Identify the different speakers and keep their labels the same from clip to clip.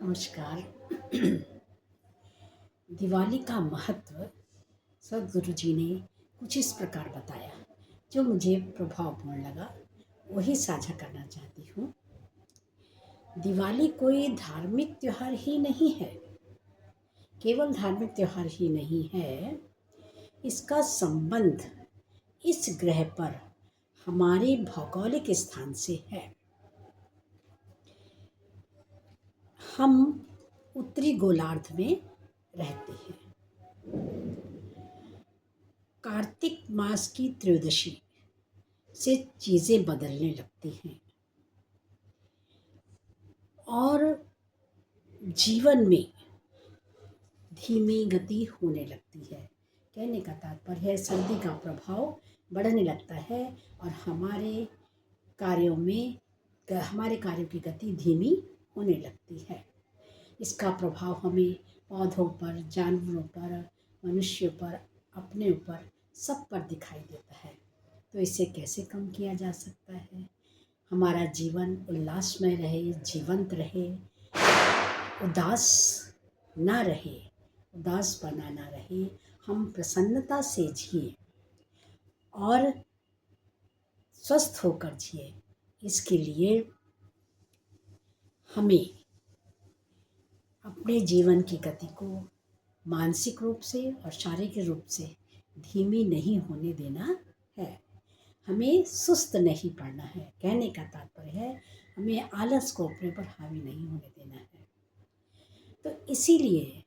Speaker 1: नमस्कार। दिवाली का महत्व सदगुरु जी ने कुछ इस प्रकार बताया, जो मुझे प्रभावपूर्ण लगा, वही साझा करना चाहती हूँ। दिवाली कोई धार्मिक त्योहार ही नहीं है, केवल धार्मिक त्योहार ही नहीं है। इसका संबंध इस ग्रह पर हमारे भौगोलिक स्थान से है। हम उत्तरी गोलार्ध में रहते हैं। कार्तिक मास की त्रयोदशी से चीज़ें बदलने लगती हैं और जीवन में धीमी गति होने लगती है। कहने का तात्पर्य है, सर्दी का प्रभाव बढ़ने लगता है और हमारे कार्यों की गति धीमी होने लगती है। इसका प्रभाव हमें पौधों पर, जानवरों पर, मनुष्यों पर, अपने ऊपर, सब पर दिखाई देता है। तो इसे कैसे कम किया जा सकता है? हमारा जीवन उल्लासमय रहे, जीवंत रहे, उदास ना रहे, उदास बना ना रहे, हम प्रसन्नता से जिए और स्वस्थ होकर जिए। इसके लिए हमें अपने जीवन की गति को मानसिक रूप से और शारीरिक रूप से धीमी नहीं होने देना है। हमें सुस्त नहीं पड़ना है। कहने का तात्पर्य है, हमें आलस को अपने पर हावी नहीं होने देना है। तो इसीलिए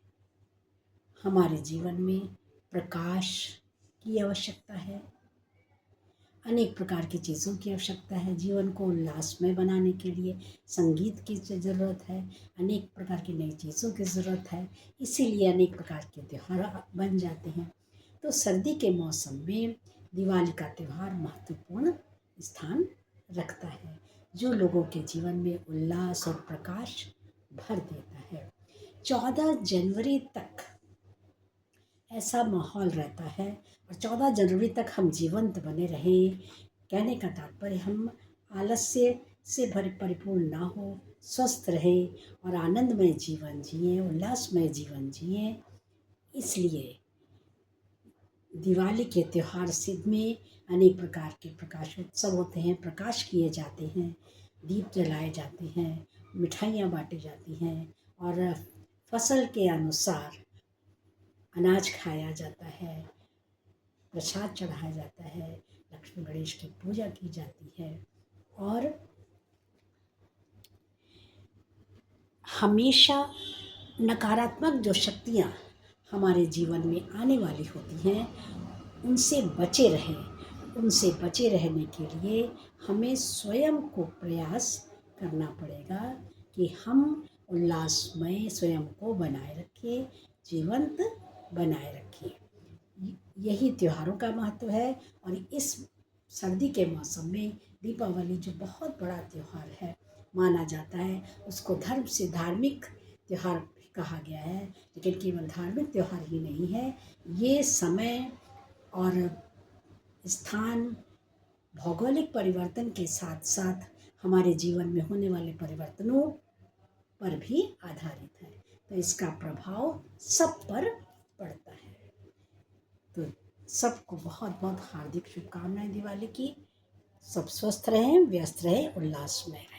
Speaker 1: हमारे जीवन में प्रकाश की आवश्यकता है, अनेक प्रकार की चीज़ों की आवश्यकता है। जीवन को उल्लासमय बनाने के लिए संगीत की ज़रूरत है, अनेक प्रकार की नई चीज़ों की ज़रूरत है। इसीलिए अनेक प्रकार के त्यौहार बन जाते हैं। तो सर्दी के मौसम में दिवाली का त्यौहार महत्वपूर्ण स्थान रखता है, जो लोगों के जीवन में उल्लास और प्रकाश भर देता है। 14 जनवरी तक ऐसा माहौल रहता है और 14 जनवरी तक हम जीवंत बने रहें। कहने का तात्पर्य, हम आलस्य से परिपूर्ण ना हो, स्वस्थ रहे और आनंदमय जीवन जिए, उल्लासमय जीवन जिए। इसलिए दिवाली के त्यौहार में अनेक प्रकार के प्रकाश उत्सव होते हैं, प्रकाश किए जाते हैं, दीप जलाए जाते हैं, मिठाइयाँ बाँटी जाती हैं और फसल के अनुसार अनाज खाया जाता है, प्रसाद चढ़ाया जाता है, लक्ष्मी गणेश की पूजा की जाती है और हमेशा नकारात्मक जो शक्तियाँ हमारे जीवन में आने वाली होती हैं, उनसे बचे रहने के लिए हमें स्वयं को प्रयास करना पड़ेगा कि हम उल्लासमय स्वयं को बनाए रखें, जीवंत बनाए रखें। यही त्योहारों का महत्व है। और इस सर्दी के मौसम में दीपावली, जो बहुत बड़ा त्यौहार है माना जाता है, उसको धर्म से धार्मिक त्यौहार भी कहा गया है, लेकिन केवल धार्मिक त्यौहार ही नहीं है। ये समय और स्थान, भौगोलिक परिवर्तन के साथ साथ हमारे जीवन में होने वाले परिवर्तनों पर भी आधारित है। तो इसका प्रभाव सब पर पड़ता है। तो सबको बहुत बहुत हार्दिक शुभकामनाएं दिवाली की। सब स्वस्थ रहें, व्यस्त रहें, उल्लासमय रहें।